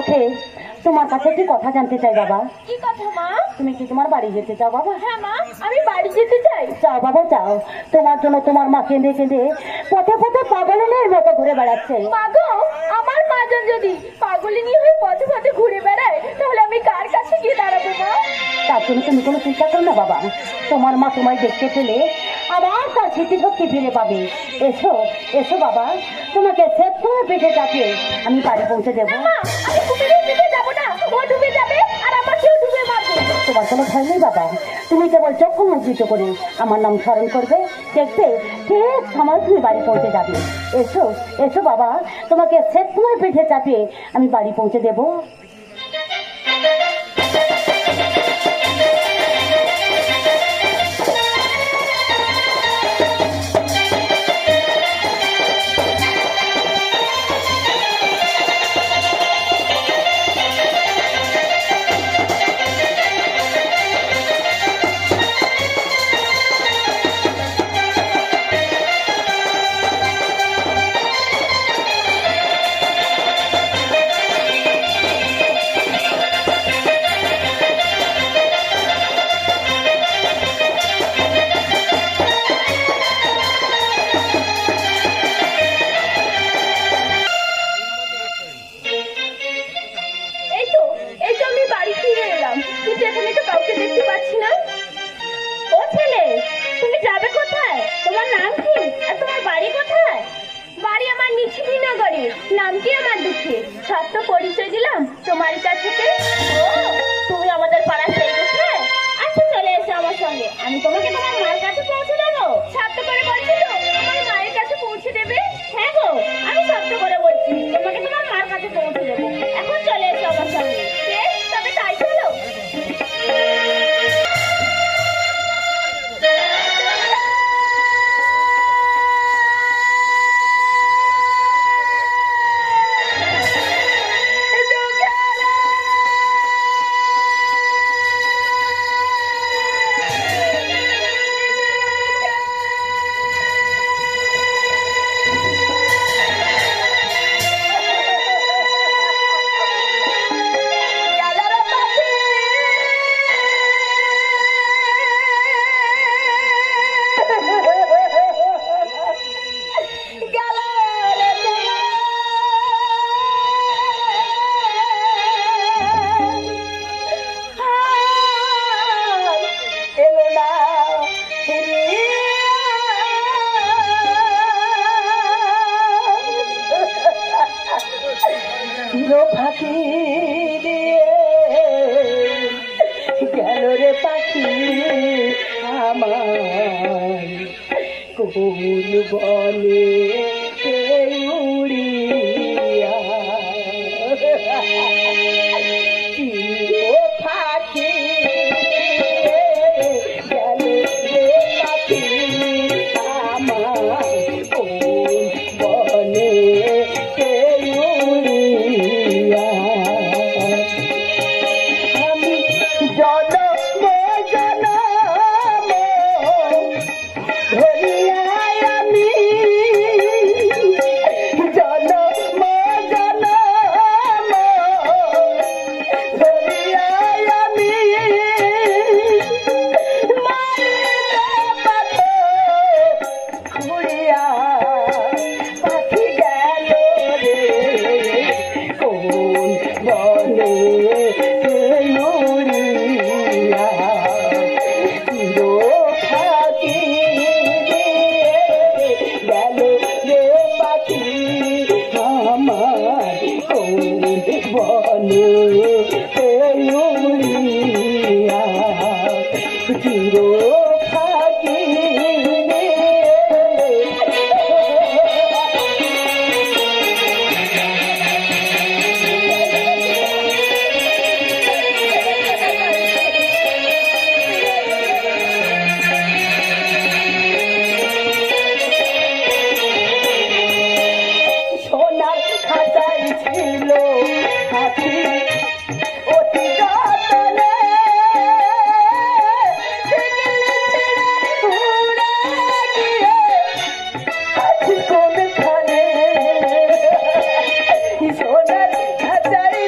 উঠে তোমার কাছে একটি কথা জানতে চাই বাবা। কি কথা মা? তুমি কি তোমার বাড়ি যেতে চাও বাবা? হ্যাঁ মা, আমি বাড়ি যেতে চাই। যাও বাবা যাও, তোমার জন্য তোমার মা কেঁদে কেঁদে পথে পথে পাগলের মতো ঘুরে বেড়াচ্ছে। মাগো, আমার মা যদি পাগলিনী হয়ে পথে পথে ঘুরে বেড়ায় তাহলে আমি কার কাছে গিয়ে দাঁড়াবো মা? তার জন্য তুমি কোনো চিন্তা করো না বাবা, তোমার মা তোমায় দেখতে পেলে আবার তার স্মৃতিশক্তি ফিরে পাবে। এসো এসো বাবা, তোমাকে সেট করে পেটে চাপিয়ে আমি বাড়ি পৌঁছে দেবো। মা, আমি কুমিরের দিকে যাবো না, ও ডুবে যাবে আর আমাকেও ডুবে মারবে। তোমার কোনো ভয় নেই বাবা, তুমি কেবল চক্ষু মুদ্রিত করে আমার নাম স্মরণ করবে, দেখবে ঠিক সময় তুমি বাড়ি পৌঁছে যাবে। এসো এসো বাবা, তোমাকে সেট করে পেটে চাপিয়ে আমি বাড়ি পৌঁছে দেবো। নাম কি আমার দুঃখে? সত্য পরিচয় দিলাম তোমার কাছে। ও, তুমি আমাদের পাড়ার সেই দুঃখে? আচ্ছা চলে এসো আমার সঙ্গে, আমি তোমাকে তোমার মায়ের কাছে পৌঁছে দেবো। সত্য করে বলছি তো তোমার মায়ের কাছে পৌঁছে দেবে? হ্যাঁ গো, আমি সত্য করে বলছি, তোমাকে তোমার মার কাছে পৌঁছে দেবো। এখন চলে এসো আমার সঙ্গে। তবে তাই চলো। ফাঁকি দিয়ে গেল রে পাখি আমার, কোন বলে উড়িয়া ফাঁকি গেল রে পাখি আমার, কোন বলে সোনার খাঁচায়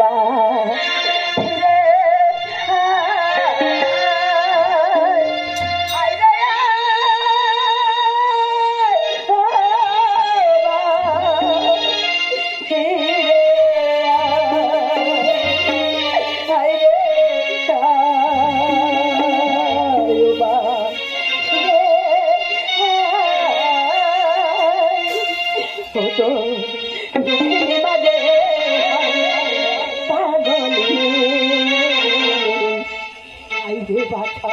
বা ফিরে আয় রে পাগলি আই রে বাছা